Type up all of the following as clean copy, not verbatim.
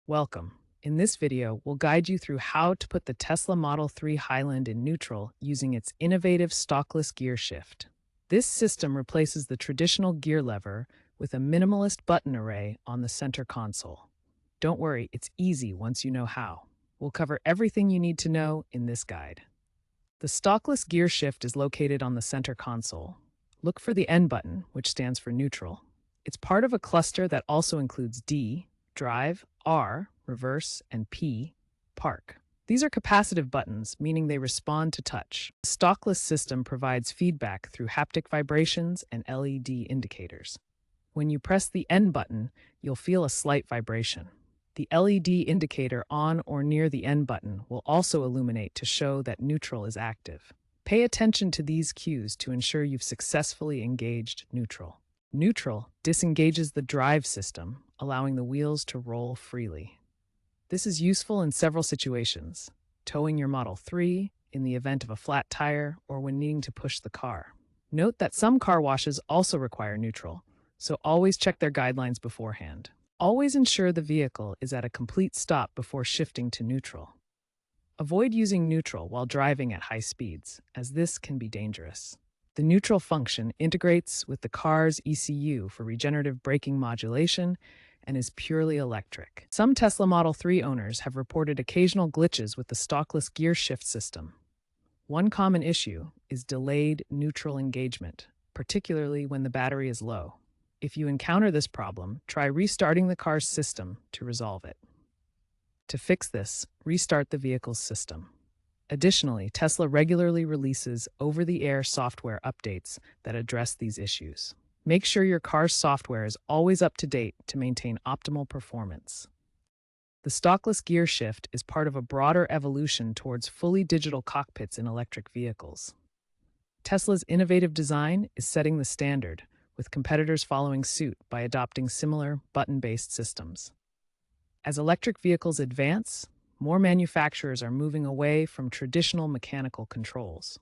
Welcome. In this video, we'll guide you through how to put the Tesla Model 3 Highland in neutral using its innovative stalkless gear shift. This system replaces the traditional gear lever with a minimalist button array on the center console. Don't worry, it's easy once you know how. We'll cover everything you need to know in this guide. The stalkless gear shift is located on the center console. Look for the N button, which stands for neutral. It's part of a cluster that also includes D, drive, R, reverse, and P, park. These are capacitive buttons, meaning they respond to touch. The stalkless system provides feedback through haptic vibrations and LED indicators. When you press the N button, you'll feel a slight vibration. The LED indicator on or near the N button will also illuminate to show that neutral is active. Pay attention to these cues to ensure you've successfully engaged neutral. Neutral disengages the drive system, allowing the wheels to roll freely. This is useful in several situations: towing your Model 3, in the event of a flat tire, or when needing to push the car. Note that some car washes also require neutral, so always check their guidelines beforehand. Always ensure the vehicle is at a complete stop before shifting to neutral. Avoid using neutral while driving at high speeds, as this can be dangerous. The neutral function integrates with the car's ECU for regenerative braking modulation and is purely electric. Some Tesla Model 3 owners have reported occasional glitches with the stalkless gear shift system. One common issue is delayed neutral engagement, particularly when the battery is low. If you encounter this problem, try restarting the car's system to resolve it. To fix this, restart the vehicle's system. Additionally, Tesla regularly releases over-the-air software updates that address these issues. Make sure your car's software is always up to date to maintain optimal performance. The stalkless gear shift is part of a broader evolution towards fully digital cockpits in electric vehicles. Tesla's innovative design is setting the standard, with competitors following suit by adopting similar button-based systems. As electric vehicles advance, more manufacturers are moving away from traditional mechanical controls.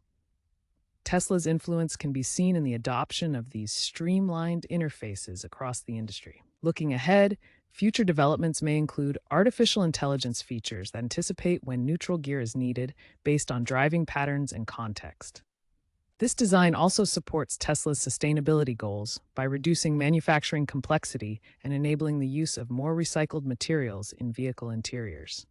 Tesla's influence can be seen in the adoption of these streamlined interfaces across the industry. Looking ahead, future developments may include artificial intelligence features that anticipate when neutral gear is needed based on driving patterns and context. This design also supports Tesla's sustainability goals by reducing manufacturing complexity and enabling the use of more recycled materials in vehicle interiors.